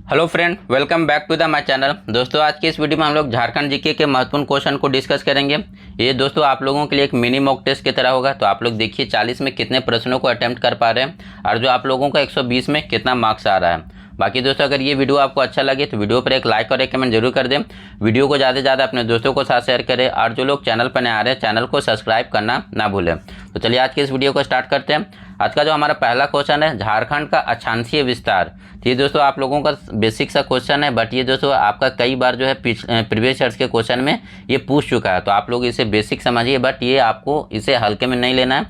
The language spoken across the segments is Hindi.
Hello friend, welcome back to the my channel. दोस्तों, आज की इस वीडियो में हम लोग झारखंड जीके के महत्वपूर्ण क्वेश्चन को डिस्कस करेंगे। ये दोस्तों आप लोगों के लिए एक मिनी मॉक टेस्ट की तरह होगा। तो आप लोग देखिए 40 में कितने प्रश्नों को अटेम्प्ट कर पा रहे हैं और जो आप लोगों का 120 में कितना मार्क्स आ रहा है। बाकी दोस्तों, अगर ये वीडियो आपको अच्छा लगे तो वीडियो पर एक लाइक और एक कमेंट जरूर कर दें। वीडियो को ज़्यादा से ज़्यादा अपने दोस्तों को साथ शेयर करें और जो लोग चैनल पर नए आ रहे हैं चैनल को सब्सक्राइब करना ना भूलें। तो चलिए आज के इस वीडियो को स्टार्ट करते हैं। आज का जो हमारा पहला क्वेश्चन है, झारखंड का अक्षांशीय विस्तार। ये दोस्तों आप लोगों का बेसिक सा क्वेश्चन है, बट ये दोस्तों आपका कई बार जो है प्रीवियस ईयर्स के क्वेश्चन में ये पूछ चुका है। तो आप लोग इसे बेसिक समझिए, बट ये आपको इसे हल्के में नहीं लेना है।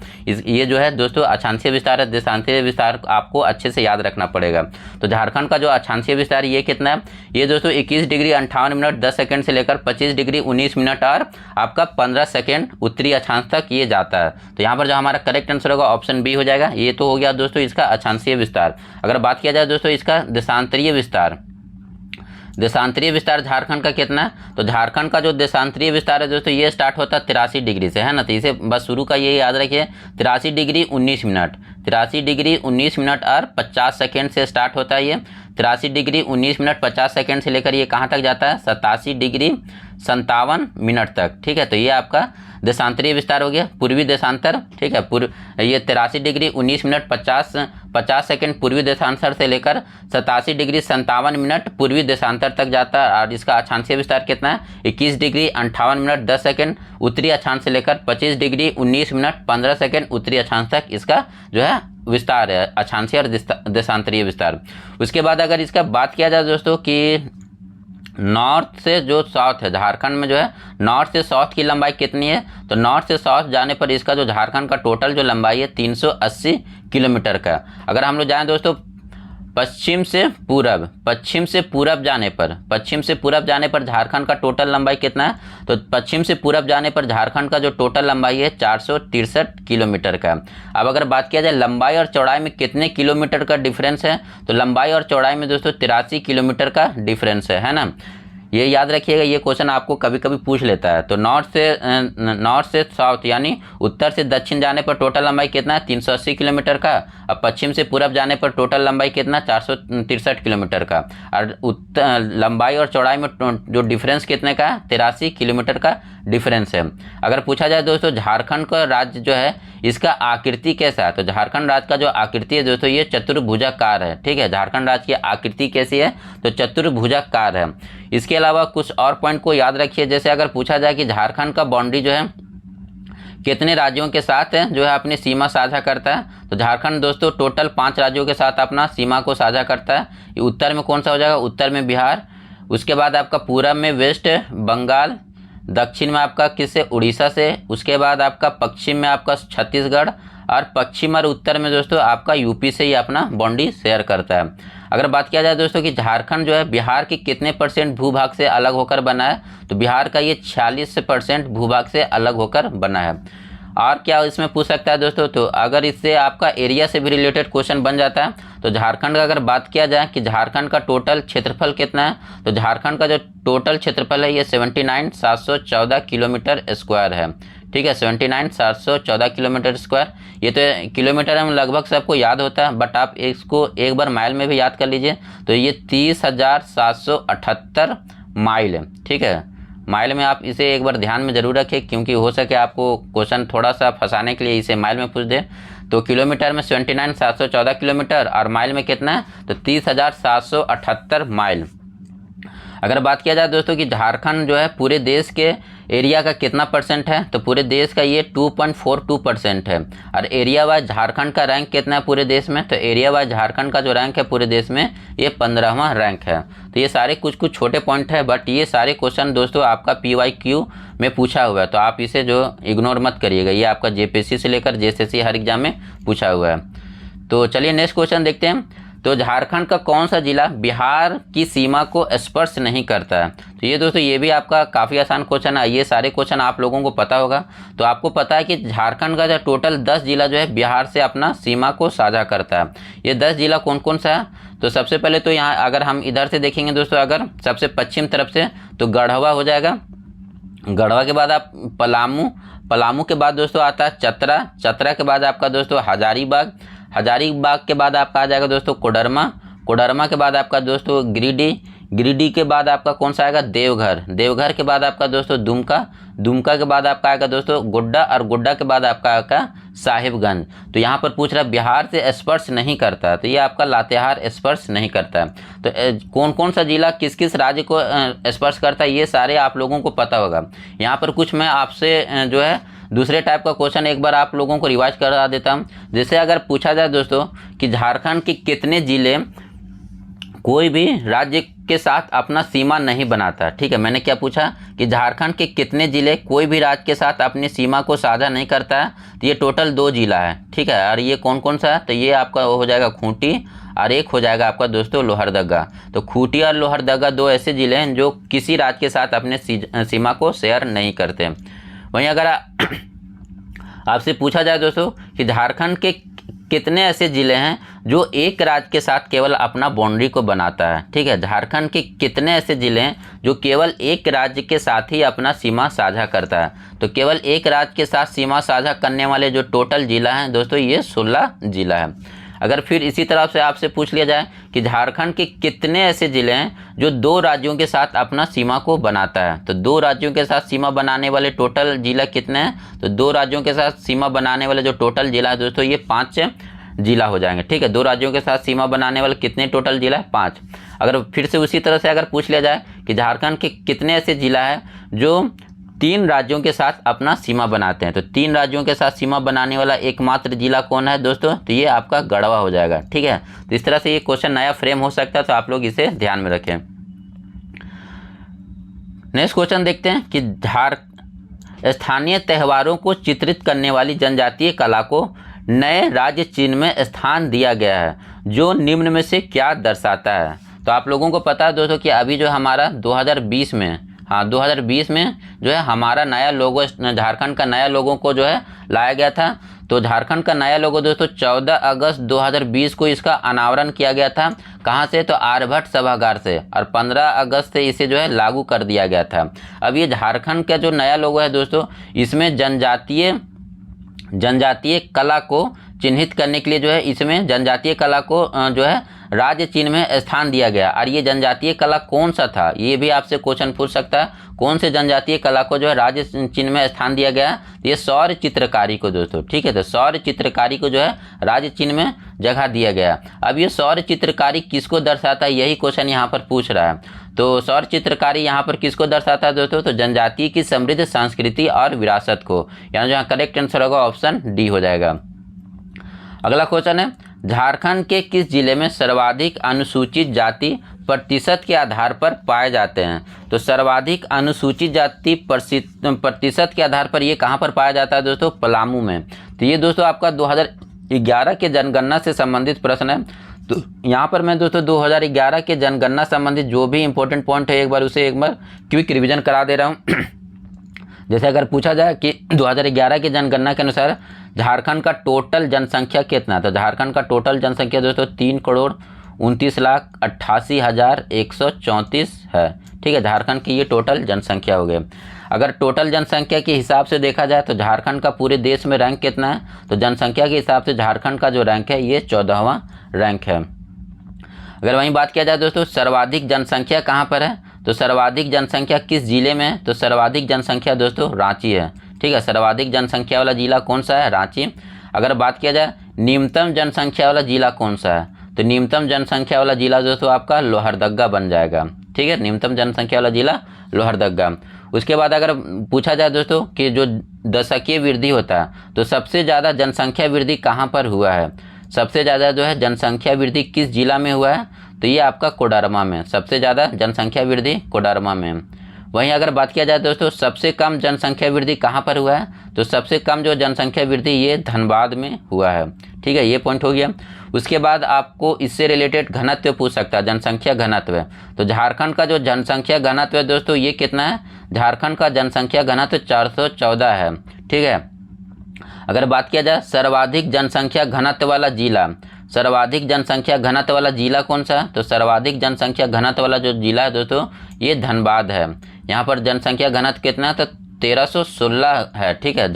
ये जो है दोस्तों अक्षांशीय विस्तार है, देशांतीय विस्तार आपको अच्छे से याद रखना पड़ेगा। तो झारखंड का जो अक्षांशीय विस्तार ये कितना है, ये दोस्तों 21 डिग्री 58 मिनट 10 सेकंड से लेकर 25 डिग्री 19 मिनट और आपका 15 सेकंड उत्तरी अक्षांश तक ये जाता है। तो यहाँ पर जो हमारा करेक्ट आंसर होगा ऑप्शन बी हो जाएगा। ये तो हो गया दोस्तों इसका अक्षांशीय विस्तार। अगर बात किया जाए दोस्तों इसका देशांतरीय विस्तार, देशांतरीय विस्तार झारखंड का कितना है, तो झारखंड का जो देशांतरीय विस्तार है दोस्तों ये स्टार्ट होता है 83 डिग्री से, है ना। तो इसे बस शुरू का ये याद रखिए, 83 डिग्री 19 मिनट, 83 डिग्री 19 मिनट और 50 सेकेंड से स्टार्ट होता है। ये 83 डिग्री 19 मिनट 50 सेकेंड से लेकर ये कहाँ तक जाता है, 87 डिग्री 57 मिनट तक। ठीक है, तो ये आपका देशांतरीय विस्तार हो गया। पूर्वी देशांतर, ठीक है, ये 83 डिग्री 19 मिनट 50 सेकेंड पूर्वी देशांतर से लेकर 87 डिग्री 57 मिनट पूर्वी देशांतर तक जाता है। और इसका अक्षांशीय विस्तार कितना है, 21 डिग्री 58 मिनट 10 सेकेंड उत्तरी अक्षांश से लेकर 25 डिग्री 19 मिनट 15 सेकेंड उत्तरी अक्षांश तक इसका जो है विस्तार है, अक्षांशीय और देशांतरीय विस्तार। उसके बाद अगर इसका बात किया जाए दोस्तों कि नॉर्थ से जो साउथ है, झारखंड में जो है नॉर्थ से साउथ की लंबाई कितनी है, तो नॉर्थ से साउथ जाने पर इसका जो झारखंड का टोटल जो लंबाई है 380 किलोमीटर का। अगर हम लोग जाएँ दोस्तों पश्चिम से पूरब जाने पर झारखंड का टोटल लंबाई कितना है, तो पश्चिम से पूरब जाने पर झारखंड का जो टोटल लंबाई है 463 किलोमीटर का। अब अगर बात किया जाए लंबाई और चौड़ाई में कितने किलोमीटर का डिफरेंस है, तो लंबाई और चौड़ाई में दोस्तों 83 किलोमीटर का डिफरेंस है ना। ये याद रखिएगा, ये क्वेश्चन आपको कभी कभी पूछ लेता है। तो नॉर्थ से साउथ यानी उत्तर से दक्षिण जाने पर टोटल लंबाई कितना है, 380 किलोमीटर का। अब पश्चिम से पूरब जाने पर टोटल लंबाई कितना, 463 किलोमीटर का। और लंबाई और चौड़ाई में जो डिफरेंस कितने का है, 83 किलोमीटर का डिफरेंस है। अगर पूछा जाए दोस्तों झारखंड का राज्य जो है इसका आकृति कैसा है, तो झारखंड राज्य का जो आकृति है दोस्तों ये चतुर्भुजाकार है। ठीक है, झारखंड राज्य की आकृति कैसी है, तो चतुर्भुजाकार है। इसके अलावा कुछ और पॉइंट को याद रखिए, जैसे अगर पूछा जाए कि झारखंड का बाउंड्री जो है कितने राज्यों के साथ है जो है अपनी सीमा साझा करता है, तो झारखंड दोस्तों टोटल 5 राज्यों के साथ अपना सीमा को साझा करता है। उत्तर में कौन सा हो जाएगा, उत्तर में बिहार, उसके बाद आपका पूरब में वेस्ट बंगाल, दक्षिण में आपका किससे, उड़ीसा से, उसके बाद आपका पश्चिम में आपका छत्तीसगढ़, और पश्चिम और उत्तर में दोस्तों आपका यूपी से ही अपना बाउंड्री शेयर करता है। अगर बात किया जाए दोस्तों कि झारखंड जो है बिहार के कितने % भूभाग से अलग होकर बना है, तो बिहार का ये 46% भूभाग से अलग होकर बना है। और क्या इसमें पूछ सकता है दोस्तों, तो अगर इससे आपका एरिया से भी रिलेटेड क्वेश्चन बन जाता है, तो झारखंड का अगर बात किया जाए कि झारखंड का टोटल क्षेत्रफल कितना है, तो झारखंड का जो टोटल क्षेत्रफल है ये 79,714 किलोमीटर स्क्वायर है। ठीक है, 79,714 किलोमीटर स्क्वायर। ये तो किलोमीटर में लगभग सबको याद होता है, बट आप इसको एक बार माइल में भी याद कर लीजिए, तो ये 30,778 माइल है। ठीक है, माइल में आप इसे एक बार ध्यान में जरूर रखें, क्योंकि हो सके आपको क्वेश्चन थोड़ा सा फंसाने के लिए इसे माइल में पूछ दे। तो किलोमीटर में 79,714 किलोमीटर और माइल में कितना है, तो 30,778 माइल। अगर बात किया जाए दोस्तों कि झारखंड जो है पूरे देश के एरिया का कितना % है, तो पूरे देश का ये 2.42% है। और एरिया वाइज झारखंड का रैंक कितना है पूरे देश में, तो एरिया वाइज झारखंड का जो रैंक है पूरे देश में ये 15वां रैंक है। तो ये सारे कुछ छोटे पॉइंट है, बट ये सारे क्वेश्चन दोस्तों आपका PYQ में पूछा हुआ है, तो आप इसे जो इग्नोर मत करिएगा। ये आपका JPSC से लेकर JSSC हर एग्जाम में पूछा हुआ है। तो चलिए नेक्स्ट क्वेश्चन देखते हैं। तो झारखंड का कौन सा जिला बिहार की सीमा को स्पर्श नहीं करता है, तो ये दोस्तों ये भी आपका काफ़ी आसान क्वेश्चन है। ये सारे क्वेश्चन आप लोगों को पता होगा। तो आपको पता है कि झारखंड का जो टोटल 10 जिला जो है बिहार से अपना सीमा को साझा करता है। ये 10 जिला कौन कौन सा है, तो सबसे पहले तो यहाँ अगर हम इधर से देखेंगे दोस्तों, अगर सबसे पश्चिम तरफ से तो गढ़वा हो जाएगा। गढ़वा के बाद आप पलामू के बाद दोस्तों आता है चतरा के बाद आपका दोस्तों हजारीबाग के बाद आपका आ जाएगा दोस्तों कोडरमा कोडरमा के बाद आपका दोस्तों गिरिडीह, गिरिडीह के बाद आपका कौन सा आएगा, देवघर, देवघर के बाद आपका दोस्तों दुमका, दुमका के बाद आपका आएगा दोस्तों गोड्डा, और गोड्डा के बाद आपका आएगा साहिबगंज। तो यहाँ पर पूछ रहा है बिहार से स्पर्श नहीं करता, तो ये आपका लातेहार स्पर्श नहीं करता। तो कौन कौन सा जिला किस किस राज्य को स्पर्श करता है, ये सारे आप लोगों को पता होगा। यहाँ पर कुछ मैं आपसे जो है दूसरे टाइप का क्वेश्चन एक बार आप लोगों को रिवाइज करा देता हूँ। जैसे अगर पूछा जाए दोस्तों कि झारखंड के कितने जिले कोई भी राज्य के साथ अपना सीमा नहीं बनाता, ठीक है, मैंने क्या पूछा कि झारखंड के कितने जिले कोई भी राज्य के साथ अपनी सीमा को साझा नहीं करता है, तो ये टोटल 2 जिला है, ठीक है। और ये कौन कौन सा है, तो ये आपका हो जाएगा खूंटी और एक हो जाएगा आपका दोस्तों लोहरदगा। तो खूंटी और लोहरदगा 2 ऐसे जिले हैं जो किसी राज्य के साथ अपने सीमा को शेयर नहीं करते। वहीं अगर आपसे पूछा जाए दोस्तों कि झारखंड के कितने ऐसे ज़िले हैं जो एक राज्य के साथ केवल अपना बाउंड्री को बनाता है, ठीक है, झारखंड के कितने ऐसे ज़िले हैं जो केवल एक राज्य के साथ ही अपना सीमा साझा करता है, तो केवल एक राज्य के साथ सीमा साझा करने वाले जो टोटल ज़िला हैं दोस्तों ये 16 ज़िला है। अगर फिर इसी तरह से आपसे पूछ लिया जाए कि झारखंड के कितने ऐसे ज़िले हैं जो 2 राज्यों के साथ अपना सीमा को बनाता है, तो 2 राज्यों के साथ सीमा बनाने वाले टोटल जिला कितने हैं, तो 2 राज्यों के साथ सीमा बनाने वाले जो टोटल जिला है दोस्तों ये 5 जिला हो जाएंगे, ठीक है। 2 राज्यों के साथ सीमा बनाने वाले कितने टोटल जिला है, 5। अगर फिर से उसी तरह से अगर पूछ लिया जाए कि झारखंड के कितने ऐसे जिला है जो 3 राज्यों के साथ अपना सीमा बनाते हैं, तो 3 राज्यों के साथ सीमा बनाने वाला एकमात्र जिला कौन है दोस्तों, तो ये आपका गढ़वा हो जाएगा, ठीक है। तो इस तरह से ये क्वेश्चन नया फ्रेम हो सकता है, तो आप लोग इसे ध्यान में रखें। नेक्स्ट क्वेश्चन देखते हैं कि स्थानीय त्योहारों को चित्रित करने वाली जनजातीय कला को नए राज्य चिन्ह में स्थान दिया गया है जो निम्न में से क्या दर्शाता है। तो आप लोगों को पता है दोस्तों कि अभी जो हमारा 2020 में 2020 में जो है हमारा नया लोगो, झारखंड का नया लोगो को जो है लाया गया था। तो झारखंड का नया लोगो दोस्तों 14 अगस्त 2020 को इसका अनावरण किया गया था। कहाँ से, तो आर्यभट्ट सभागार से, और 15 अगस्त से इसे जो है लागू कर दिया गया था। अब ये झारखंड का जो नया लोगो है दोस्तों इसमें जनजातीय कला को चिन्हित करने के लिए जो है इसमें जनजातीय कला को जो है राज्य चिन्ह में स्थान दिया गया। और ये जनजातीय कला कौन सा था, ये भी आपसे क्वेश्चन पूछ सकता है, कौन से जनजातीय कला को जो है राज्य चिन्ह में स्थान दिया गया, ये सौर चित्रकारी को दोस्तों, ठीक है। तो सौर चित्रकारी को जो है राज्य चिन्ह में जगह दिया गया। अब ये सौर चित्रकारी किसको दर्शाता है, यही क्वेश्चन यहाँ पर पूछ रहा है। तो सौर चित्रकारी यहाँ पर किसको दर्शाता है दोस्तों, तो जनजाति की समृद्ध संस्कृति और विरासत को, यानी जो करेक्ट आंसर होगा ऑप्शन डी हो जाएगा। अगला क्वेश्चन है झारखंड के किस जिले में सर्वाधिक अनुसूचित जाति प्रतिशत के आधार पर पाए जाते हैं। तो सर्वाधिक अनुसूचित जाति प्रतिशत के आधार पर ये कहाँ पर पाया जाता है दोस्तों, पलामू में। तो ये दोस्तों आपका 2011 के जनगणना से संबंधित प्रश्न है। तो यहाँ पर मैं दोस्तों 2011 के जनगणना संबंधित जो भी इंपॉर्टेंट पॉइंट है एक बार क्विक रिवीजन करा दे रहा हूँ। जैसे अगर पूछा जाए कि 2011 की जनगणना के अनुसार झारखंड का टोटल जनसंख्या कितना, तो झारखंड का टोटल जनसंख्या दोस्तों 3,29,88,134 है, ठीक है। झारखंड की ये टोटल जनसंख्या हो गई। अगर टोटल जनसंख्या के हिसाब से देखा जाए तो झारखंड का पूरे देश में रैंक कितना है, तो जनसंख्या के हिसाब से झारखंड का जो रैंक है ये 14वां रैंक है। अगर वहीं बात किया जाए दोस्तों सर्वाधिक जनसंख्या कहाँ पर है, तो सर्वाधिक जनसंख्या किस जिले में है, तो सर्वाधिक जनसंख्या दोस्तों रांची है, ठीक है। सर्वाधिक जनसंख्या वाला जिला कौन सा है, रांची। अगर बात किया जाए न्यूनतम जनसंख्या वाला जिला कौन सा है, तो न्यूनतम जनसंख्या वाला जिला दोस्तों आपका लोहरदगा बन जाएगा, ठीक है। न्यूनतम जनसंख्या वाला जिला लोहरदगा। उसके बाद अगर पूछा जाए दोस्तों कि जो दशकीय वृद्धि होता है तो सबसे ज़्यादा जनसंख्या वृद्धि कहाँ पर हुआ है, सबसे ज़्यादा जो है जनसंख्या वृद्धि किस जिला में हुआ है, तो ये आपका कोडरमा में, सबसे ज़्यादा जनसंख्या वृद्धि कोडरमा में। वहीं अगर बात किया जाए दोस्तों सबसे कम जनसंख्या वृद्धि कहाँ पर हुआ है, तो सबसे कम जो जनसंख्या वृद्धि ये धनबाद में हुआ है, ठीक है। ये पॉइंट हो गया। उसके बाद आपको इससे रिलेटेड घनत्व पूछ सकता है, जनसंख्या घनत्व। तो झारखंड का जो जनसंख्या घनत्व है दोस्तों ये कितना है, झारखंड का जनसंख्या घनत्व 414 है, ठीक है। अगर बात किया जाए सर्वाधिक जनसंख्या घनत्व वाला जिला, सर्वाधिक जनसंख्या घनत्व वाला जिला कौन सा है, तो सर्वाधिक जनसंख्या घनत्व वाला जो जिला है दोस्तों ये धनबाद है। यहाँ पर जनसंख्या घनत्व कितना है, तो 1316 है, ठीक है।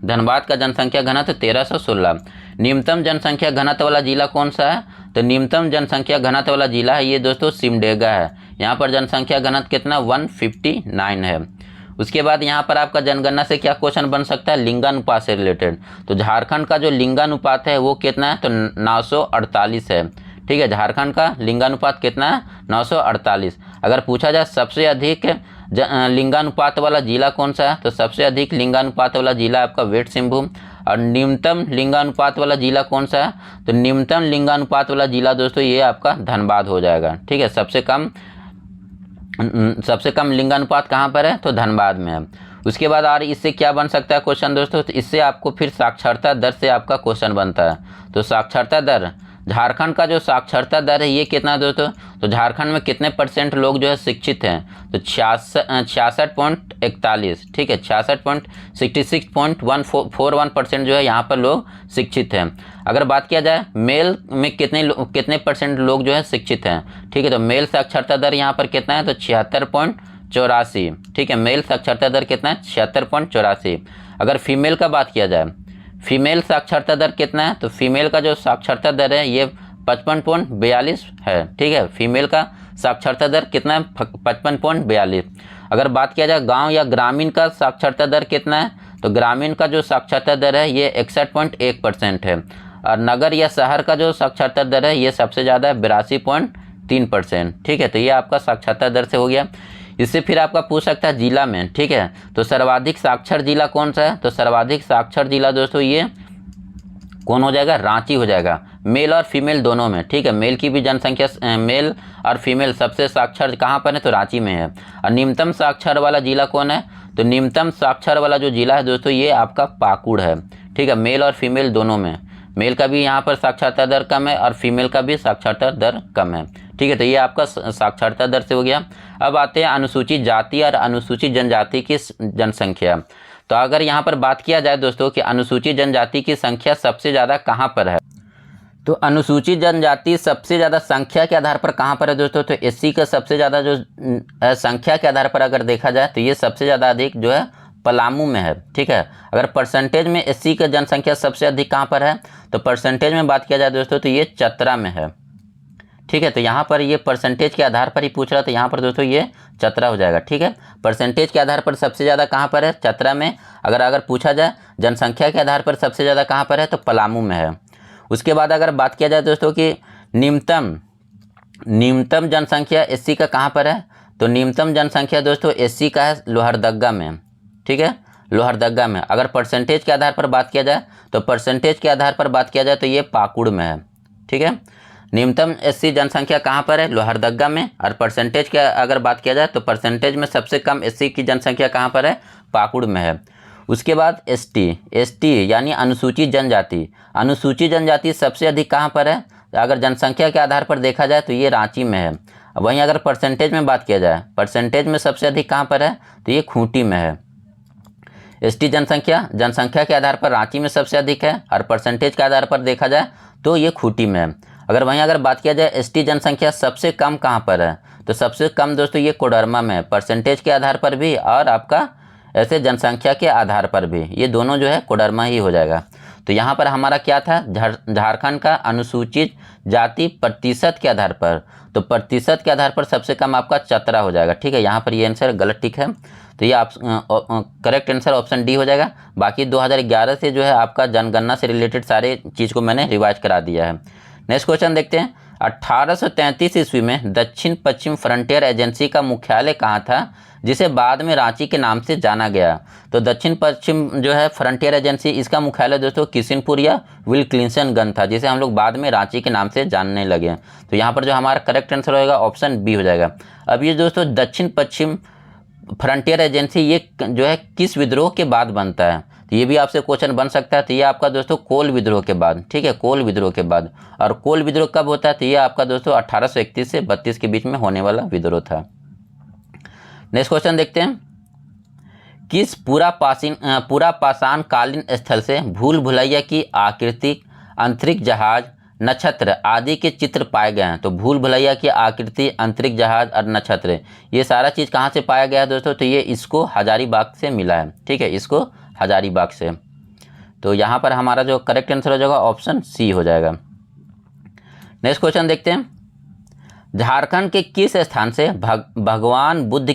धनबाद का जनसंख्या घनत्व 1316। न्यूनतम जनसंख्या घनत्व वाला जिला कौन सा है, तो न्यूनतम जनसंख्या घनत्व वाला जिला है ये दोस्तों सिमडेगा है। यहाँ पर जनसंख्या घनत्व कितना 159 है। उसके बाद यहाँ पर आपका जनगणना से क्या क्वेश्चन बन सकता है, लिंगानुपात से रिलेटेड। तो झारखंड का जो लिंगानुपात है वो कितना है, तो 948 है। ठीक है, झारखंड का लिंगानुपात कितना है, 948। अगर पूछा जाए सबसे अधिक लिंगानुपात वाला जिला कौन सा है, तो सबसे अधिक लिंगानुपात वाला जिला आपका वेस्ट सिंहभूम। और न्यूनतम लिंगानुपात वाला जिला कौन सा है, तो न्यूनतम लिंगानुपात वाला जिला दोस्तों ये आपका धनबाद हो जाएगा। ठीक है, सबसे कम लिंगानुपात कहाँ पर है, तो धनबाद में है। उसके बाद और इससे क्या बन सकता है क्वेश्चन दोस्तों, तो इससे आपको फिर साक्षरता दर से आपका क्वेश्चन बनता है। तो साक्षरता दर, झारखंड का जो साक्षरता दर है ये कितना दोस्तों, तो झारखंड में कितने % लोग जो है शिक्षित हैं, तो 66.41। ठीक है, 66.66.141% जो है यहाँ पर लोग शिक्षित हैं। अगर बात किया जाए मेल में कितने % लोग जो है शिक्षित हैं। ठीक है, तो मेल साक्षरता दर यहाँ पर कितना है, तो 76.84। ठीक है, मेल साक्षरता दर कितना है, 76.84। अगर फीमेल का बात किया जाए, फीमेल साक्षरता दर कितना है, तो फीमेल का जो साक्षरता दर है ये 55.42 है। ठीक है, फीमेल का साक्षरता दर कितना है, 55.42। अगर बात किया जाए गांव या ग्रामीण का साक्षरता दर कितना है, तो ग्रामीण का जो साक्षरता दर है ये 61.1% है। और नगर या शहर का जो साक्षरता दर है ये सबसे ज़्यादा है, 82.3%। ठीक है, तो ये आपका साक्षरता दर से हो गया। इससे फिर आपका पूछ सकता है जिला में। ठीक है, तो सर्वाधिक साक्षर जिला कौन सा है, तो सर्वाधिक साक्षर जिला दोस्तों ये कौन हो जाएगा, रांची हो जाएगा, मेल और फीमेल दोनों में। ठीक है, मेल की भी जनसंख्या, मेल और फीमेल सबसे साक्षर कहाँ पर है, तो रांची में है। और निम्नतम साक्षर वाला जिला कौन है, तो निम्नतम साक्षर वाला जो जिला है दोस्तों ये आपका पाकुड़ है। ठीक है, मेल और फीमेल दोनों में, मेल का भी यहाँ पर साक्षरता दर कम है और फीमेल का भी साक्षरता दर कम है। ठीक है, तो ये आपका साक्षरता दर से हो गया। अब आते हैं अनुसूचित जाति और अनुसूचित जनजाति की जनसंख्या। तो अगर यहाँ पर बात किया जाए दोस्तों कि अनुसूचित जनजाति की संख्या सबसे ज़्यादा कहाँ पर है, तो अनुसूचित जनजाति सबसे ज़्यादा संख्या के आधार पर कहाँ पर है दोस्तों, तो एससी का सबसे ज़्यादा जो संख्या के आधार पर अगर देखा जाए तो ये सबसे ज़्यादा अधिक जो है पलामू में है। ठीक है, अगर परसेंटेज में एससी का जनसंख्या सबसे अधिक कहाँ पर है, तो परसेंटेज में बात किया जाए दोस्तों तो ये चतरा में है। ठीक है, तो यहाँ पर ये परसेंटेज के आधार पर ही पूछ रहा था, यहाँ पर दोस्तों ये चतरा हो जाएगा। ठीक है, परसेंटेज के आधार पर सबसे ज़्यादा कहाँ पर है, चतरा में। अगर पूछा जाए जनसंख्या के आधार पर सबसे ज़्यादा कहाँ पर है, तो पलामू में है। उसके बाद अगर बात किया जाए दोस्तों कि न्यूनतम जनसंख्या एससी का कहाँ पर है, तो न्यूनतम जनसंख्या दोस्तों एससी का है लोहरदगा में। ठीक है, लोहरदगा में। अगर परसेंटेज के आधार पर बात किया जाए, तो परसेंटेज के आधार पर बात किया जाए तो ये पाकुड़ में है। ठीक है, न्यूनतम एससी जनसंख्या कहाँ पर है, लोहरदगा में। और परसेंटेज की अगर बात किया जाए तो परसेंटेज में सबसे कम एससी की जनसंख्या कहाँ पर है, पाकुड़ में है। उसके बाद एसटी यानी अनुसूचित जनजाति, अनुसूचित जनजाति सबसे अधिक कहाँ पर है, अगर जनसंख्या के आधार पर देखा जाए तो ये रांची में है। वहीं अगर परसेंटेज में बात किया जाए, परसेंटेज में सबसे अधिक कहाँ पर है, तो ये खूंटी में है। एसटी जनसंख्या के आधार पर रांची में सबसे अधिक है और परसेंटेज के आधार पर देखा जाए तो ये खूंटी में है। अगर बात किया जाए एसटी जनसंख्या सबसे कम कहाँ पर है, तो सबसे कम दोस्तों ये कोडरमा में है, परसेंटेज के आधार पर भी और आपका ऐसे जनसंख्या के आधार पर भी, ये दोनों जो है कोडरमा ही हो जाएगा। तो यहाँ पर हमारा क्या था, झारखंड का अनुसूचित जाति प्रतिशत के आधार पर, तो प्रतिशत के आधार पर सबसे कम आपका चतरा हो जाएगा। ठीक है, यहाँ पर ये आंसर गलत टिक है, तो ये आप करेक्ट आंसर ऑप्शन डी हो जाएगा। बाकी 2011 से जो है आपका जनगणना से रिलेटेड सारे चीज़ को मैंने रिवाइज करा दिया है। नेक्स्ट क्वेश्चन देखते हैं। 1833 ईस्वी में दक्षिण पश्चिम फ्रंटियर एजेंसी का मुख्यालय कहाँ था, जिसे बाद में रांची के नाम से जाना गया। तो दक्षिण पश्चिम जो है फ्रंटियर एजेंसी, इसका मुख्यालय दोस्तों किशनपुर या विल्किंसनगंज था, जिसे हम लोग बाद में रांची के नाम से जानने लगे। तो यहाँ पर जो हमारा करेक्ट आंसर होगा ऑप्शन बी हो जाएगा। अब ये दोस्तों दक्षिण पश्चिम फ्रंटियर एजेंसी ये जो है किस विद्रोह के बाद बनता है, तो ये भी आपसे क्वेश्चन बन सकता है। तो ये आपका दोस्तों कोल विद्रोह के बाद। ठीक है, कोल विद्रोह के बाद। और कोल विद्रोह कब होता है, तो ये आपका दोस्तों 1831 से 32 के बीच में होने वाला विद्रोह था। नेक्स्ट क्वेश्चन देखते हैं। किस पूरा पाषाण कालीन स्थल से भूल भुलैया की आकृति, अंतरिक्ष जहाज, नक्षत्र आदि के चित्र पाए गए हैं। तो भूल भुलैया की आकृति, अंतरिक्ष जहाज और नक्षत्र, ये सारा चीज़ कहाँ से पाया गया है दोस्तों, तो ये इसको हजारीबाग से मिला है। ठीक है, इसको हजारीबाग से। तो यहाँ पर हमारा जो करेक्ट आंसर हो जाएगा ऑप्शन सी हो जाएगा। नेक्स्ट क्वेश्चन देखते हैं, झारखंड के किस स्थान से भगवान बुद्ध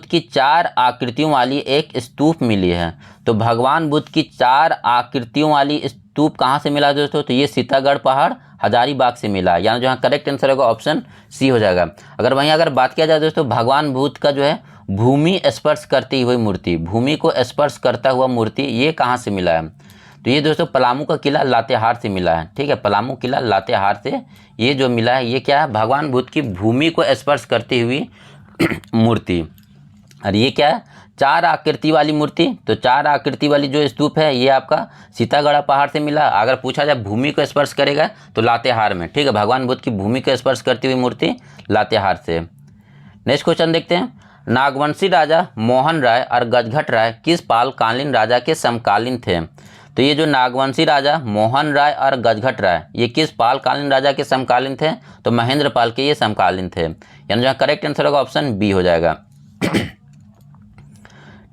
की 4 आकृतियों वाली एक स्तूप मिली है? तो भगवान बुद्ध की 4 आकृतियों वाली स्तूप कहाँ से मिला दोस्तों? तो ये सीतागढ़ पहाड़ हजारीबाग से मिला, यानी जो करेक्ट आंसर होगा ऑप्शन सी हो जाएगा। अगर बात किया जाए दोस्तों भगवान बुद्ध का जो है भूमि स्पर्श करती हुई मूर्ति, भूमि को स्पर्श करता हुआ मूर्ति, ये कहाँ से मिला है? तो ये दोस्तों पलामू का किला लातेहार से मिला है। ठीक है, पलामू किला लातेहार से ये जो मिला है ये क्या है? भगवान बुद्ध की भूमि को स्पर्श करती हुई मूर्ति। और ये क्या है? 4 आकृति वाली मूर्ति। तो 4 आकृति वाली जो स्तूप है ये आपका सीतागढ़ पहाड़ से मिला। अगर पूछा जाए भूमि को स्पर्श करेगा तो लातेहार में। ठीक है, भगवान बुद्ध की भूमि को स्पर्श करती हुई मूर्ति लातेहार से। नेक्स्ट क्वेश्चन देखते हैं, नागवंशी राजा मोहन राय और गजघट राय किस पालकालीन राजा के समकालीन थे? तो ये जो नागवंशी राजा मोहन राय और गजघट राय ये किस पालकालीन राजा के समकालीन थे? तो महेंद्र पाल के ये समकालीन थे, यानी जो करेक्ट आंसर होगा ऑप्शन बी हो जाएगा।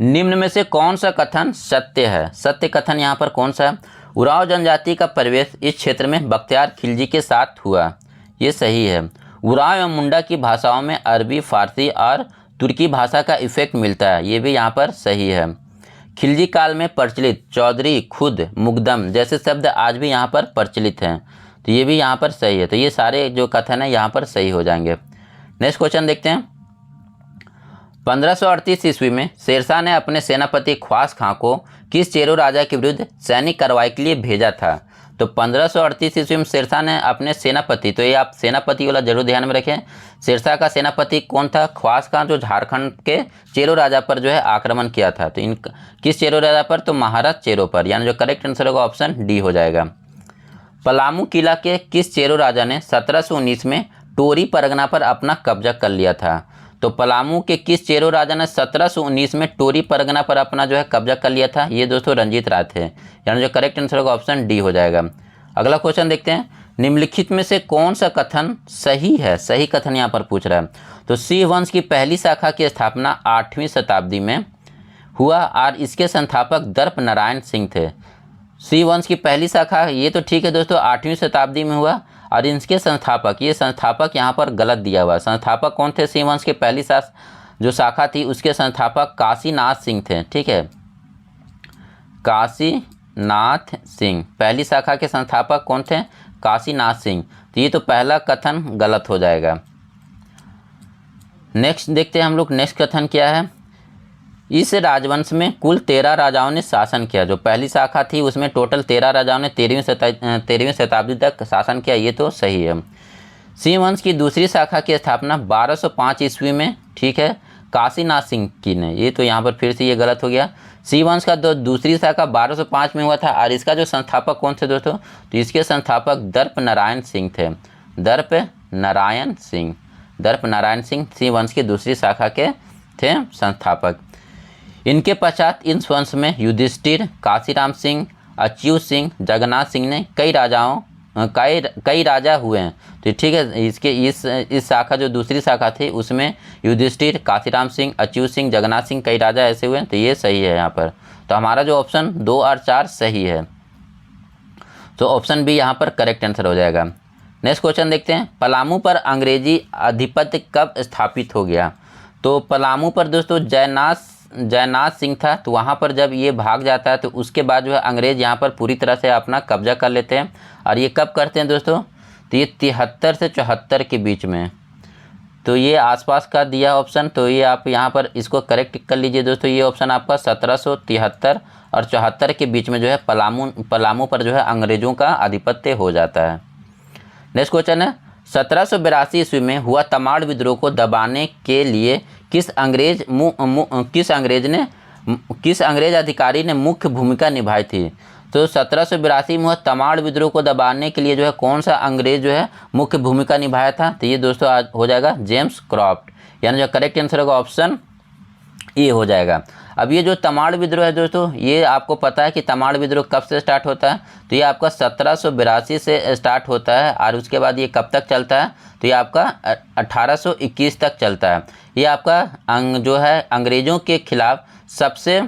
निम्न में से कौन सा कथन सत्य है? सत्य कथन यहाँ पर कौन सा है? उरांव जनजाति का प्रवेश इस क्षेत्र में बख्तियार खिलजी के साथ हुआ, ये सही है। उरांव एवं मुंडा की भाषाओं में अरबी, फारसी और तुर्की भाषा का इफेक्ट मिलता है, ये भी यहाँ पर सही है। खिलजी काल में प्रचलित चौधरी, खुद, मुकदम जैसे शब्द आज भी यहाँ पर प्रचलित हैं, तो ये भी यहाँ पर सही है। तो ये सारे जो कथन है यहाँ पर सही हो जाएंगे। नेक्स्ट क्वेश्चन देखते हैं, 1538 ईस्वी में शेरशाह ने अपने सेनापति ख्वास खां को किस चेरो राजा के विरुद्ध सैनिक कार्रवाई के लिए भेजा था? तो 1538 ईस्वी में शेरशाह ने अपने सेनापति, तो ये आप सेनापति वाला जरूर ध्यान में रखें, शेरशाह का सेनापति कौन था? ख्वास खां, जो झारखंड के चेरो राजा पर जो है आक्रमण किया था। तो इन किस चेरो राजा पर? तो महाराज चेरो पर, यानी जो करेक्ट आंसर होगा ऑप्शन डी हो जाएगा। पलामू किला के किस चेरो राजा ने 1719 में टोरी परगना पर अपना कब्जा कर लिया था? तो पलामू के किस चेरो राजा ने 1719 में टोरी परगना पर अपना जो है कब्जा कर लिया था? ये दोस्तों रंजीत राय थे, यानी जो करेक्ट आंसर होगा ऑप्शन डी हो जाएगा। अगला क्वेश्चन देखते हैं, निम्नलिखित में से कौन सा कथन सही है? सही कथन यहाँ पर पूछ रहा है। तो सिंह वंश की पहली शाखा की स्थापना 8वीं शताब्दी में हुआ और इसके संस्थापक दर्प नारायण सिंह थे। सिंह वंश की पहली शाखा, ये तो ठीक है दोस्तों, 8वीं शताब्दी में हुआ, और इनके संस्थापक, ये संस्थापक यहाँ पर गलत दिया हुआ। संस्थापक कौन थे? सिंह वंश के पहली जो शाखा थी उसके संस्थापक काशीनाथ सिंह थे। ठीक है, काशीनाथ सिंह, पहली शाखा के संस्थापक कौन थे? काशीनाथ सिंह। तो ये तो पहला कथन गलत हो जाएगा। नेक्स्ट देखते हैं हम लोग, नेक्स्ट कथन क्या है? इस राजवंश में कुल 13 राजाओं ने शासन किया। जो पहली शाखा थी उसमें टोटल 13 राजाओं ने 13वीं शताब्दी तक शासन किया, ये तो सही है। सिंह वंश की दूसरी शाखा की स्थापना 1205 ईस्वी में, ठीक है, काशीनाथ सिंह की ने, ये तो यहाँ पर फिर से ये गलत हो गया। सिंह वंश का दूसरी शाखा 1205 में हुआ था, और इसका जो संस्थापक कौन थे दोस्तों? तो इसके संस्थापक दर्प नारायण सिंह थे। दर्प नारायण सिंह सिंह वंश की दूसरी शाखा के थे संस्थापक। इनके पश्चात इन वंश में युधिष्ठिर, काशीराम सिंह, अच्युत सिंह, जगन्नाथ सिंह ने कई राजा हुए हैं। तो ठीक है, इसके इस शाखा जो दूसरी शाखा थी उसमें युधिष्ठिर, काशीराम सिंह, अच्युत सिंह, जगन्नाथ सिंह, कई राजा ऐसे हुए हैं। तो ये सही है यहाँ पर। तो हमारा जो ऑप्शन 2 और 4 सही है, तो ऑप्शन बी यहाँ पर करेक्ट आंसर हो जाएगा। नेक्स्ट क्वेश्चन देखते हैं, पलामू पर अंग्रेजी आधिपत्य कब स्थापित हो गया? तो पलामू पर दोस्तों जयनाथ सिंह था, तो वहाँ पर जब ये भाग जाता है तो उसके बाद जो है अंग्रेज यहाँ पर पूरी तरह से अपना कब्जा कर लेते हैं। और ये कब करते हैं दोस्तों? तो ये 73 से 74 के बीच में। तो ये आसपास का दिया ऑप्शन, तो ये आप यहाँ पर इसको करेक्ट कर लीजिए दोस्तों। ये ऑप्शन आपका 1773 और 74 के बीच में जो है पलामू पर जो है अंग्रेज़ों का आधिपत्य हो जाता है। नेक्स्ट क्वेश्चन है, 1782 ईस्वी में हुआ तमाड़ विद्रोह को दबाने के लिए किस अंग्रेज अधिकारी ने मुख्य भूमिका निभाई थी? तो 1782 में हुआ तमाड़ विद्रोह को दबाने के लिए जो है कौन सा अंग्रेज जो है मुख्य भूमिका निभाया था? तो ये दोस्तों आज हो जाएगा जेम्स क्रॉफ्ट, यानी जो करेक्ट आंसर होगा ऑप्शन ए हो जाएगा। अब ये जो तमाड़ विद्रोह है दोस्तों, ये आपको पता है कि तमाड़ विद्रोह कब से स्टार्ट होता है? तो ये आपका 1782 से स्टार्ट होता है, और उसके बाद ये कब तक चलता है? तो ये आपका 1821 तक चलता है। ये आपका जो है अंग्रेज़ों के खिलाफ सबसे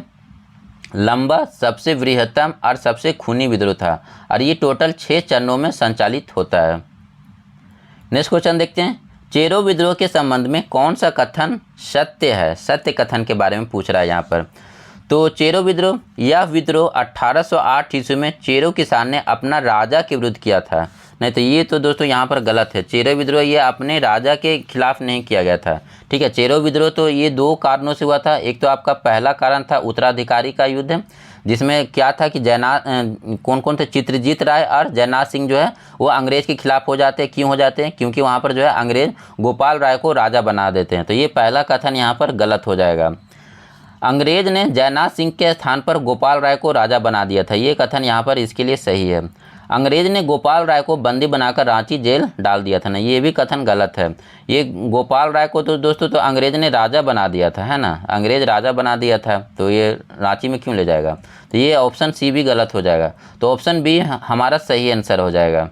लंबा, सबसे वृहत्तम और सबसे खूनी विद्रोह था और ये टोटल 6 चरणों में संचालित होता है। नेक्स्ट क्वेश्चन देखते हैं, चेरो विद्रोह के संबंध में कौन सा कथन सत्य है? सत्य कथन के बारे में पूछ रहा है यहाँ पर। तो चेरो विद्रोह, यह विद्रोह 1808 ईस्वी में चेरो किसान ने अपना राजा के विरुद्ध किया था। नहीं तो ये तो दोस्तों यहाँ पर गलत है। चेरो विद्रोह ये अपने राजा के खिलाफ नहीं किया गया था। ठीक है, चेरो विद्रोह तो ये 2 कारणों से हुआ था। एक तो आपका पहला कारण था उत्तराधिकारी का युद्ध, जिसमें क्या था कि कौन कौन थे, चित्रजीत राय और जयनाथ सिंह जो है वो अंग्रेज़ के खिलाफ हो जाते हैं। क्यों हो जाते हैं? क्योंकि वहाँ पर जो है अंग्रेज़ गोपाल राय को राजा बना देते हैं। तो ये पहला कथन यहाँ पर गलत हो जाएगा। अंग्रेज ने जयनाथ सिंह के स्थान पर गोपाल राय को राजा बना दिया था, ये कथन यहाँ पर इसके लिए सही है। अंग्रेज ने गोपाल राय को बंदी बनाकर रांची जेल डाल दिया था ना, ये भी कथन गलत है। ये गोपाल राय को तो दोस्तों तो अंग्रेज ने राजा बना दिया था, है ना, अंग्रेज राजा बना दिया था, तो ये रांची में क्यों ले जाएगा? तो ये ऑप्शन सी भी गलत हो जाएगा। तो ऑप्शन बी हमारा सही आंसर हो जाएगा।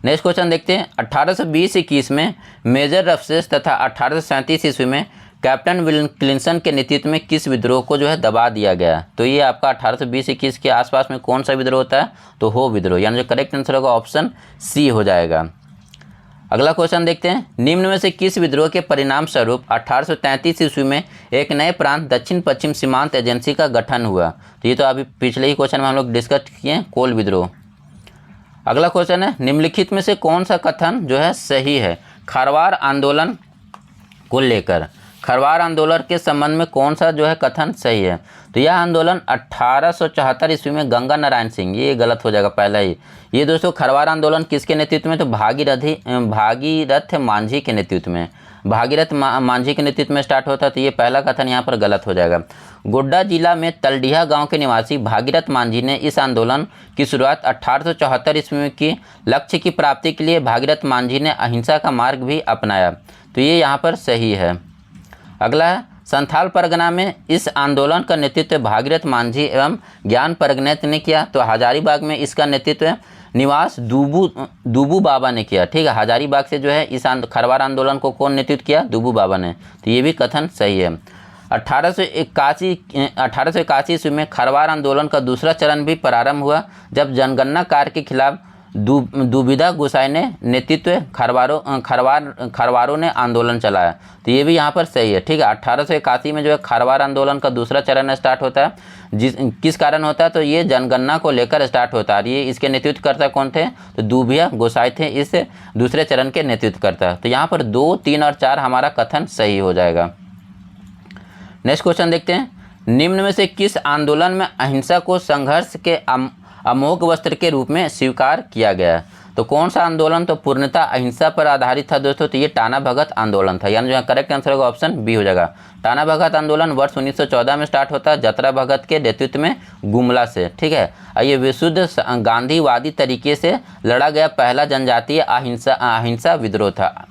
नेक्स्ट क्वेश्चन देखते हैं, 1820-21 में मेजर रफसेस तथा 1837 ईस्वी में कैप्टन विलिंसन के नेतृत्व में किस विद्रोह को जो है दबा दिया गया? तो ये आपका 1820-21 के आसपास में कौन सा विद्रोह होता है? तो हो विद्रोह, यानी जो करेक्ट आंसर होगा ऑप्शन सी हो जाएगा। अगला क्वेश्चन देखते हैं, निम्न में से किस विद्रोह के परिणाम स्वरूप 1833 ईस्वी में एक नए प्रांत दक्षिण पश्चिम सीमांत एजेंसी का गठन हुआ? तो ये तो अभी पिछले ही क्वेश्चन में हम लोग डिस्कस किए, कोल विद्रोह। अगला क्वेश्चन है, निम्नलिखित में से कौन सा कथन जो है सही है खरवार आंदोलन को लेकर? खरवार आंदोलन के संबंध में कौन सा जो है कथन सही है? तो यह आंदोलन 1874 ईस्वी में गंगा नारायण सिंह, ये गलत हो जाएगा पहला ही। ये दोस्तों खरवार आंदोलन किसके नेतृत्व में? तो भागीरथ मांझी के नेतृत्व में, भागीरथ मांझी के नेतृत्व में स्टार्ट होता है। तो ये पहला कथन यहाँ पर गलत हो जाएगा। गोड्डा जिला में तलडीहा गांव के निवासी भागीरथ मांझी ने इस आंदोलन की शुरुआत 1874 ईस्वी में की। लक्ष्य की प्राप्ति के लिए भागीरथ मांझी ने अहिंसा का मार्ग भी अपनाया। तो ये यहाँ पर सही है। अगला है, संथाल परगना में इस आंदोलन का नेतृत्व भागीरथ मांझी एवं ज्ञान परगनेत ने किया। तो हजारीबाग में इसका नेतृत्व निवास दूबू बाबा ने किया। ठीक है, हजारीबाग से जो है इस खरवार आंदोलन को कौन नेतृत्व किया? दूबू बाबा ने। तो ये भी कथन सही है। 1881 ईस्वी में खरवार आंदोलन का दूसरा चरण भी प्रारंभ हुआ, जब जनगणना कार्य के खिलाफ दुबिधा गोसाई ने नेतृत्व खरवारों ने आंदोलन चलाया। तो ये भी यहाँ पर सही है। ठीक है, 1881 में जो है खरवार आंदोलन का दूसरा चरण स्टार्ट होता है। किस कारण होता है? तो ये जनगणना को लेकर स्टार्ट होता है। ये इसके नेतृत्वकर्ता कौन थे? तो दुबिधा गोसाई थे इस दूसरे चरण के नेतृत्वकर्ता। तो यहाँ पर 2, 3 और 4 हमारा कथन सही हो जाएगा। नेक्स्ट क्वेश्चन देखते हैं, निम्न में से किस आंदोलन में अहिंसा को संघर्ष के अमोघ वस्त्र के रूप में स्वीकार किया गया? तो कौन सा आंदोलन? तो पूर्णतः अहिंसा पर आधारित था दोस्तों। तो ये टाना भगत आंदोलन था, यानी जो करेक्ट आंसर होगा ऑप्शन बी हो जाएगा। टाना भगत आंदोलन वर्ष 1914 में स्टार्ट होता है जतरा भगत के नेतृत्व में गुमला से। ठीक है, ये विशुद्ध गांधीवादी तरीके से लड़ा गया पहला जनजातीय अहिंसा विद्रोह था।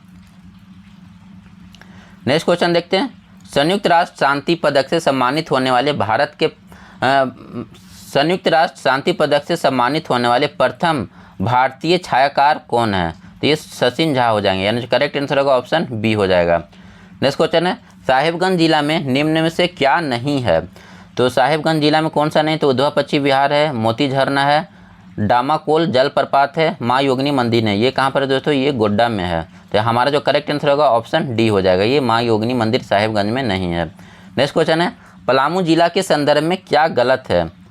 नेक्स्ट क्वेश्चन देखते हैं, संयुक्त राष्ट्र शांति पदक से सम्मानित होने वाले संयुक्त राष्ट्र शांति पदक से सम्मानित होने वाले प्रथम भारतीय छायाकार कौन है? तो ये सचिन झा हो जाएंगे, यानी करेक्ट आंसर होगा ऑप्शन बी हो जाएगा। नेक्स्ट क्वेश्चन है, साहिबगंज जिला में निम्न में से क्या नहीं है? तो साहिबगंज जिला में कौन सा नहीं? तो उद्धव पक्षी विहार है, मोती झरना है, डामाकोल जलप्रपात है, माँ योगिनी मंदिर है। ये कहाँ पर है दोस्तों? ये गोड्डा में है। तो हमारा जो करेक्ट आंसर होगा ऑप्शन डी हो जाएगा, ये माँ योगिनी मंदिर साहिबगंज में नहीं है। नेक्स्ट क्वेश्चन है, पलामू जिला के संदर्भ में क्या गलत है?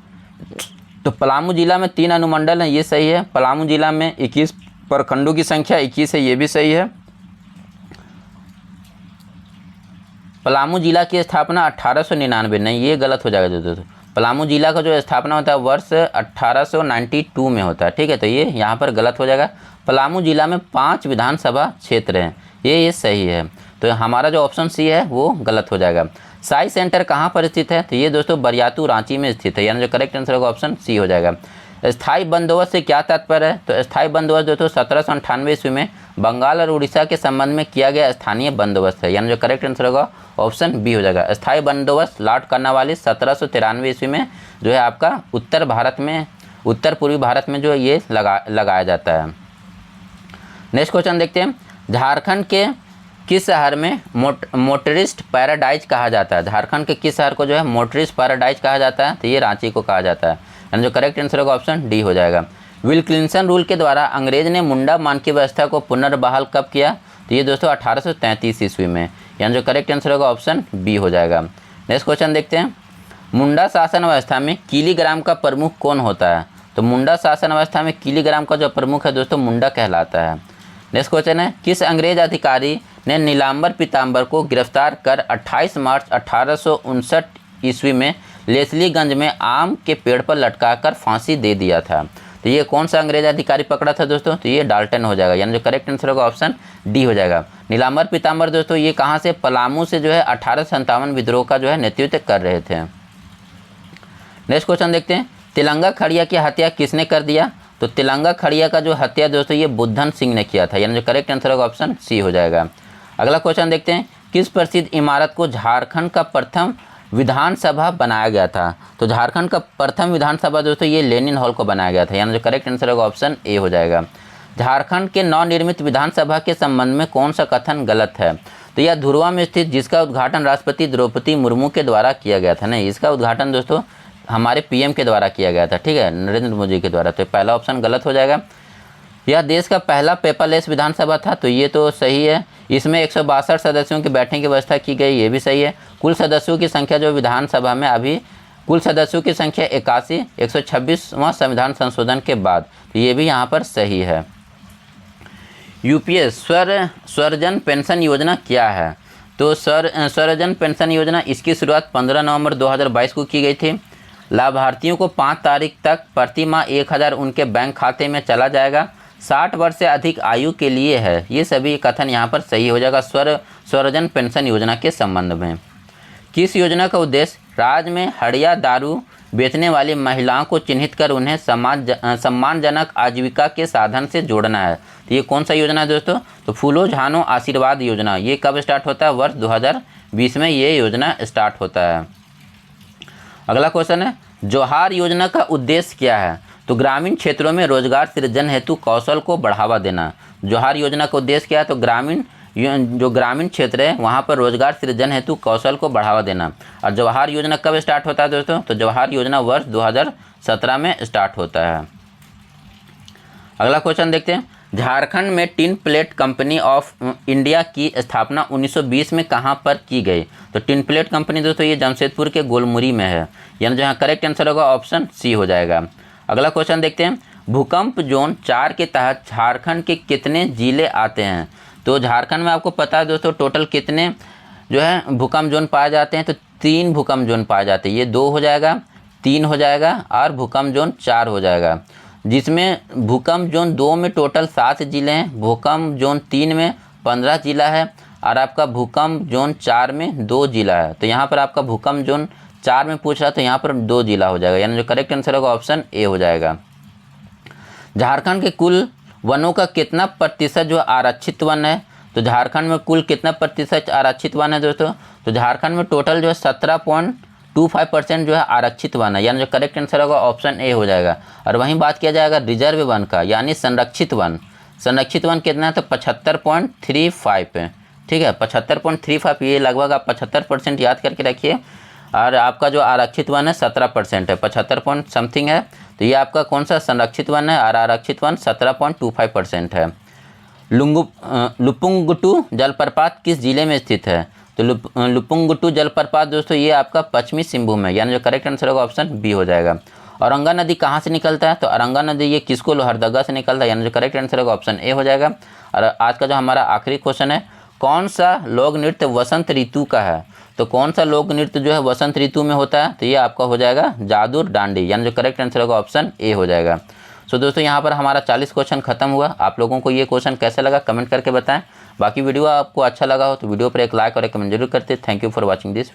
तो पलामू जिला में 3 अनुमंडल हैं, ये सही है। पलामू जिला में 21 प्रखंडों की संख्या 21 है, ये भी सही है। पलामू जिला की स्थापना 1899, नहीं ये गलत हो जाएगा दोस्तों। पलामू जिला का जो स्थापना होता है वर्ष 1892 में होता है। ठीक है, तो ये यहाँ पर गलत हो जाएगा। पलामू जिला में 5 विधानसभा क्षेत्र हैं, ये सही है। तो हमारा जो ऑप्शन सी है वो गलत हो जाएगा। साई सेंटर कहाँ पर स्थित है? तो ये दोस्तों बरियातू रांची में स्थित है, यानी जो करेक्ट आंसर होगा ऑप्शन सी हो जाएगा। स्थायी बंदोबस्त से क्या तात्पर्य है? तो स्थायी बंदोबस्त दोस्तों 1798 ईस्वी में बंगाल और उड़ीसा के संबंध में किया गया स्थानीय बंदोबस्त है, यानी जो करेक्ट आंसर होगा ऑप्शन बी हो जाएगा। स्थायी बंदोबस्त लॉर्ड कर्नवालिस 1793 ईस्वी में जो है आपका उत्तर पूर्वी भारत में जो लगाया जाता है। नेक्स्ट क्वेश्चन देखते हैं, झारखंड के किस शहर में मोटरिस्ट पैराडाइज कहा जाता है? झारखंड के किस शहर को जो है मोटरिस्ट पैराडाइज कहा जाता है? तो ये रांची को कहा जाता है। यानी जो करेक्ट आंसर होगा ऑप्शन डी हो जाएगा। विल्किंसन रूल के द्वारा अंग्रेज ने मुंडा मानकी व्यवस्था को पुनर्बहाल कब किया? तो ये दोस्तों 1833 ईस्वी में। यानी जो करेक्ट आंसर होगा ऑप्शन बी हो जाएगा। नेक्स्ट क्वेश्चन देखते हैं। मुंडा शासन व्यवस्था में किलीग्राम का प्रमुख कौन होता है? तो मुंडा शासन व्यवस्था में किलीग्राम का जो प्रमुख है दोस्तों मुंडा कहलाता है। नेक्स्ट क्वेश्चन है, किस अंग्रेज अधिकारी ने नीलांबर पीताम्बर को गिरफ्तार कर 28 मार्च 1859 ईस्वी में लेस्लीगंज में आम के पेड़ पर लटकाकर फांसी दे दिया था? तो ये कौन सा अंग्रेज अधिकारी पकड़ा था दोस्तों? तो ये डाल्टन हो जाएगा। यानी जो करेक्ट आंसर होगा ऑप्शन डी हो जाएगा। नीलांबर पीताम्बर दोस्तों ये कहाँ से? पलामू से जो है 1857 विद्रोह का जो है नेतृत्व कर रहे थे। नेक्स्ट क्वेश्चन देखते हैं। तिलंगा खड़िया की हत्या किसने कर दिया? तो तिलंगा खड़िया का जो हत्या दोस्तों ये बुद्धन सिंह ने किया था। यानी जो करेक्ट आंसर होगा ऑप्शन सी हो जाएगा। अगला क्वेश्चन देखते हैं। किस प्रसिद्ध इमारत को झारखंड का प्रथम विधानसभा बनाया गया था? तो झारखंड का प्रथम विधानसभा दोस्तों ये लेनिन हॉल को बनाया गया था। यानी जो करेक्ट आंसर होगा ऑप्शन ए हो जाएगा। झारखंड के नवनिर्मित विधानसभा के संबंध में कौन सा कथन गलत है? तो यह धुरवा में स्थित जिसका उद्घाटन राष्ट्रपति द्रौपदी मुर्मू के द्वारा किया गया था। नहीं, इसका उद्घाटन दोस्तों हमारे पीएम के द्वारा किया गया था, ठीक है, नरेंद्र मोदी के द्वारा। तो पहला ऑप्शन गलत हो जाएगा। यह देश का पहला पेपरलेस विधानसभा था, तो ये तो सही है। इसमें 162 सदस्यों के बैठने की व्यवस्था की गई, ये भी सही है। कुल सदस्यों की संख्या जो विधानसभा में अभी कुल सदस्यों की संख्या 81, 126वां संविधान संशोधन के बाद, तो ये भी यहाँ पर सही है। यूपीएस स्वरजन पेंशन योजना क्या है? तो स्वरजन पेंशन योजना इसकी शुरुआत 15 नवंबर 2022 को की गई थी। लाभार्थियों को 5 तारीख तक प्रति माह 1000 उनके बैंक खाते में चला जाएगा। 60 वर्ष से अधिक आयु के लिए है। ये सभी कथन यहाँ पर सही हो जाएगा स्वरजन पेंशन योजना के संबंध में। किस योजना का उद्देश्य राज्य में हड़िया दारू बेचने वाली महिलाओं को चिन्हित कर उन्हें सम्मानजनक आजीविका के साधन से जोड़ना है? तो ये कौन सा योजना है दोस्तों? तो फूलो झानो आशीर्वाद योजना। ये कब स्टार्ट होता है? वर्ष 2020 में ये योजना स्टार्ट होता है। अगला क्वेश्चन है, जोहार योजना का उद्देश्य क्या है? तो ग्रामीण क्षेत्रों में रोजगार सृजन हेतु कौशल को बढ़ावा देना। जोहार योजना का उद्देश्य क्या है? तो ग्रामीण क्षेत्र है वहाँ पर रोजगार सृजन हेतु कौशल को बढ़ावा देना। और जवाहर योजना कब स्टार्ट होता है दोस्तों? तो जवाहर योजना वर्ष 2017 में स्टार्ट होता है। अगला क्वेश्चन देखते हैं। झारखंड में tin plate company of India की स्थापना 1920 में कहाँ पर की गई? तो टिन प्लेट कंपनी दोस्तों ये जमशेदपुर के गोलमुरी में है। यानी जो यहाँ करेक्ट आंसर होगा ऑप्शन सी हो जाएगा। अगला क्वेश्चन देखते हैं। भूकंप जोन 4 के तहत झारखंड के कितने जिले आते हैं? तो झारखंड में आपको पता है दोस्तों टोटल कितने जो है भूकंप जोन पाए जाते हैं? तो 3 भूकंप जोन पाए जाते हैं। ये 2 हो जाएगा, 3 हो जाएगा और भूकंप जोन 4 हो जाएगा। जिसमें भूकंप जोन 2 में टोटल 7 जिले हैं, भूकंप जोन 3 में 15 जिला है और आपका भूकंप जोन 4 में 2 जिला है। तो यहाँ पर आपका भूकंप जोन 4 में पूछ रहा है तो यहाँ पर 2 जिला हो जाएगा। यानी जो करेक्ट आंसर होगा ऑप्शन ए हो जाएगा। झारखंड के कुल वनों का कितना प्रतिशत जो आरक्षित वन है? तो झारखंड में कुल कितना प्रतिशत आरक्षित वन है दोस्तों? तो झारखंड में टोटल जो है 17.25% जो है आरक्षित वन है। यानी जो करेक्ट आंसर होगा ऑप्शन ए हो जाएगा। और वहीं बात किया जाएगा रिजर्व वन का यानी संरक्षित वन कितना है? तो 75.35 है, ठीक है, 75.35। ये लगभग आप 75% याद करके रखिए। और आपका जो आरक्षित वन है 17% है, 75 पॉइंट समथिंग है। तो ये आपका कौन सा संरक्षित वन है? और आरक्षित वन 17.25% है। लुपुंगुटू जलप्रपात किस जिले में स्थित है? तो लुपुंगुटू जलप्रपात दोस्तों ये आपका पश्चिमी सिंहभूम है। यानी जो करेक्ट आंसर होगा ऑप्शन बी हो जाएगा। औरंगा नदी कहाँ से निकलता है? तो औरंगा नदी ये किसको लोहरदगा से निकलता है। यानी जो करेक्ट आंसर होगा ऑप्शन ए हो जाएगा। और आज का जो हमारा आखिरी क्वेश्चन है, कौन सा लोक नृत्य वसंत ऋतु का है? तो कौन सा लोक नृत्य जो है वसंत ऋतु में होता है? तो ये आपका हो जाएगा जादूर डांडी। यानी जो करेक्ट आंसर होगा ऑप्शन ए हो जाएगा। सो दोस्तों यहाँ पर हमारा 40 क्वेश्चन खत्म हुआ। आप लोगों को ये क्वेश्चन कैसा लगा कमेंट करके बताएं। बाकी वीडियो आपको अच्छा लगा हो तो वीडियो पर एक लाइक और एक कमेंट जरूर करते। Thank you for watching this.